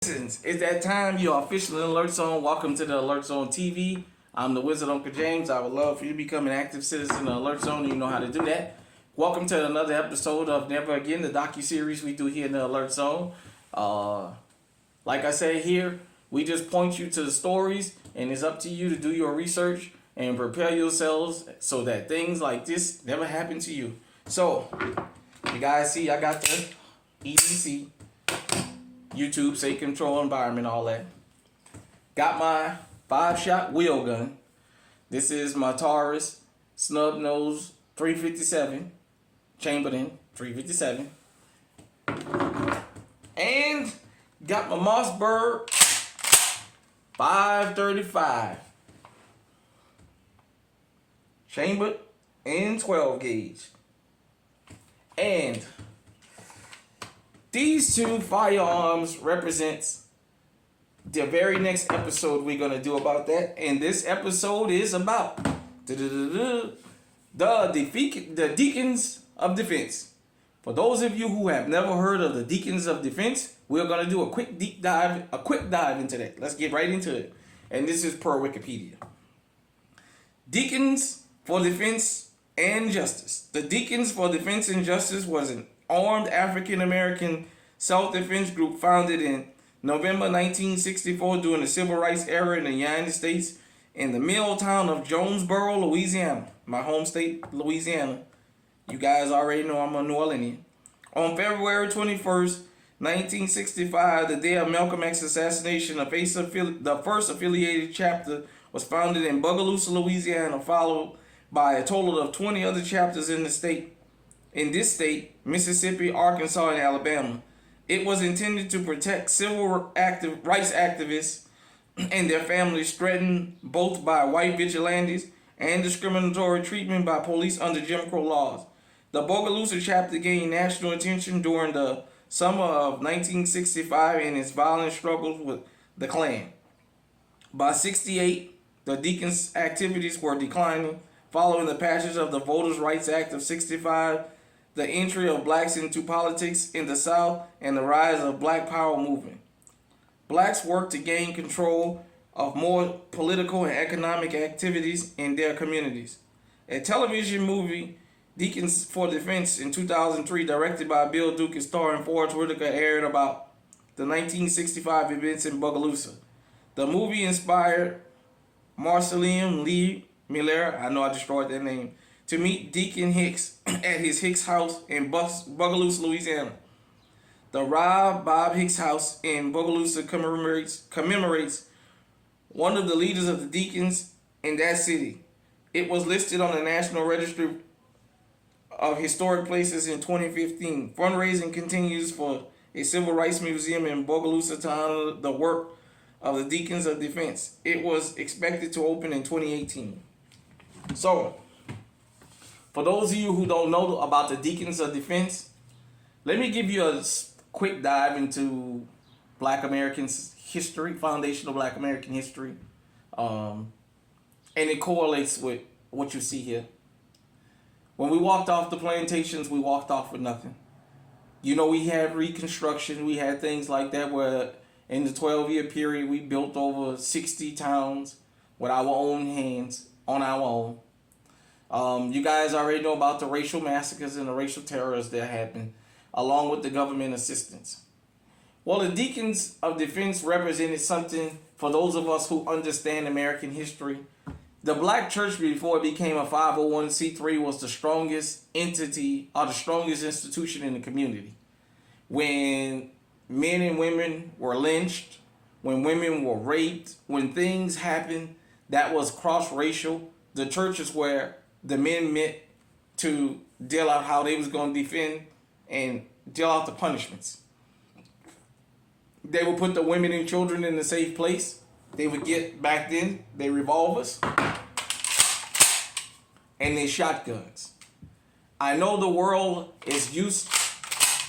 It's that time. You are officially in Alert Zone. Welcome to the Alert Zone TV. I'm the Wizard Uncle James. I would love for you to become an active citizen of Alert Zone. You know how to do that. Welcome to another episode of Never Again, the docu-series we do here in the Alert Zone. Like I said here, we just point you to the stories, and it's up to you to do your research and prepare yourselves so that things like this never happen to you. So, you guys see, I got the EDC. YouTube, safe control environment, all that. Got my 5-shot wheel gun. This is my Taurus snub nose 357, chambered in 357. And got my Mossberg 535, chambered in 12 gauge. And these two firearms represents the very next episode we're going to do about that. And this episode is about the Deacons of Defense. For those of you who have never heard of the Deacons of Defense, we're going to do a quick dive into that. Let's get right into it. And this is per Wikipedia. Deacons for Defense and Justice. The Deacons for Defense and Justice was an armed African-American self-defense group founded in November 1964 during the Civil Rights era in the United States in the mill town of Jonesboro, Louisiana, my home state, Louisiana. You guys already know I'm a New Orleanian. On February 21st, 1965, the day of Malcolm X's assassination, the first affiliated chapter was founded in Bogalusa, Louisiana, followed by a total of 20 other chapters in this state, Mississippi, Arkansas, and Alabama. It was intended to protect civil rights activists and their families threatened both by white vigilantes and discriminatory treatment by police under Jim Crow laws. The Bogalusa chapter gained national attention during the summer of 1965 in its violent struggles with the Klan. By 1968, the Deacons' activities were declining following the passage of the Voters' Rights Act of 1965, the entry of blacks into politics in the South, and the rise of Black Power movement. Blacks worked to gain control of more political and economic activities in their communities. A television movie, Deacons for Defense, in 2003, directed by Bill Duke and starring Forrest Whitaker, aired about the 1965 events in Bogalusa. The movie inspired Marceline Lee Miller, I know I destroyed that name, to meet Deacon Hicks at his Hicks house in Bogalusa, Louisiana. The Bob Hicks house in Bogalusa commemorates one of the leaders of the Deacons in that city. It was listed on the National Registry of Historic Places in 2015. Fundraising continues for a civil rights museum in Bogalusa to honor the work of the Deacons of Defense. It was expected to open in 2018. So, for those of you who don't know about the Deacons of Defense, let me give you a quick dive into Black Americans' history, foundational Black American history, and it correlates with what you see here. When we walked off the plantations, we walked off with nothing. You know, we had Reconstruction, we had things like that where in the 12-year period we built over 60 towns with our own hands, on our own. You guys already know about the racial massacres and the racial terrors that happened, along with the government assistance. Well, the Deacons of Defense represented something for those of us who understand American history. The Black church, before it became a 501c3, was the strongest entity or the strongest institution in the community. When men and women were lynched, when women were raped, when things happened that was cross-racial, the church is where the men met to deal out how they was going to defend and deal out the punishments. They would put the women and children in a safe place. They would get, back then, their revolvers and their shotguns. I know the world is used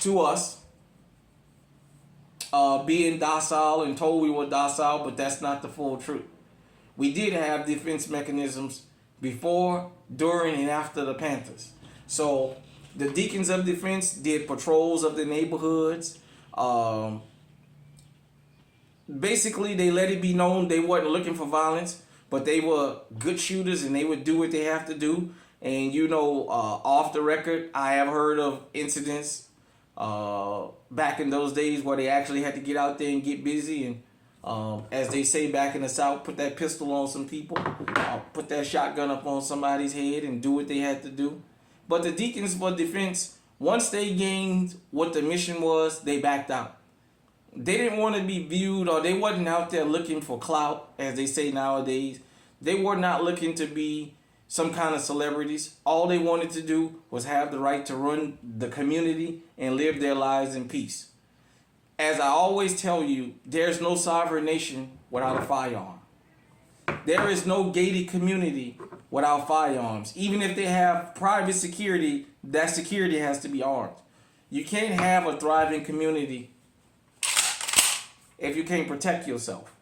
to us being docile and told we were docile, but that's not the full truth. We did have defense mechanisms before, during, and after the Panthers. So the Deacons of Defense did patrols of the neighborhoods. basically they let it be known they wasn't looking for violence, but they were good shooters and they would do what they have to do. And off the record, I have heard of incidents back in those days where they actually had to get out there and get busy and, as they say back in the South, put that pistol on some people, put that shotgun up on somebody's head and do what they had to do. But the Deacons for Defense, once they gained what the mission was, they backed out. They didn't want to be viewed, or they wasn't out there looking for clout, as they say nowadays. They were not looking to be some kind of celebrities. All they wanted to do was have the right to run the community and live their lives in peace. As I always tell you, there's no sovereign nation without a firearm. There is no gated community without firearms. Even if they have private security, that security has to be armed. You can't have a thriving community if you can't protect yourself.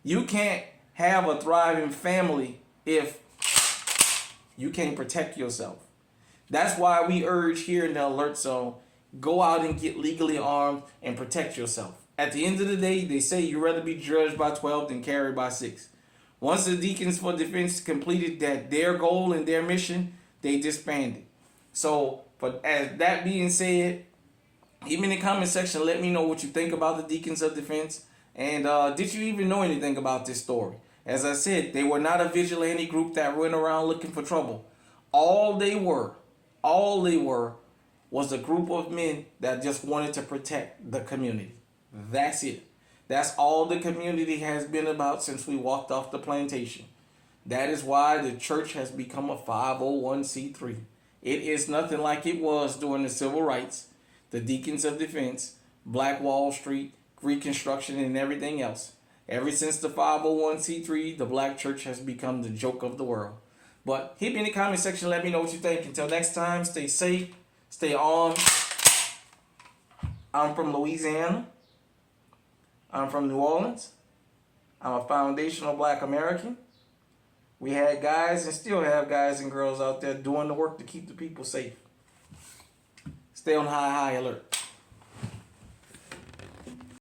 You can't have a thriving family if you can't protect yourself. That's why we urge here in the Alert Zone, go out and get legally armed and protect yourself. At the end of the day, they say you'd rather be judged by 12 than carried by 6. Once the Deacons for Defense completed their goal and their mission, they disbanded. So, as that being said, leave me in the comment section. Let me know what you think about the Deacons of Defense. And did you even know anything about this story? As I said, they were not a vigilante group that went around looking for trouble. All they were was a group of men that just wanted to protect the community. That's it. That's all the community has been about since we walked off the plantation. That is why the church has become a 501c3. It is nothing like it was during the civil rights, the Deacons of Defense, Black Wall Street, Reconstruction, and everything else. Ever since the 501c3, the black church has become the joke of the world. But hit me in the comment section. Let me know what you think. Until next time, stay safe, stay armed. I'm from Louisiana. I'm from New Orleans. I'm a foundational black American. We had guys and still have guys and girls out there doing the work to keep the people safe. Stay on high alert.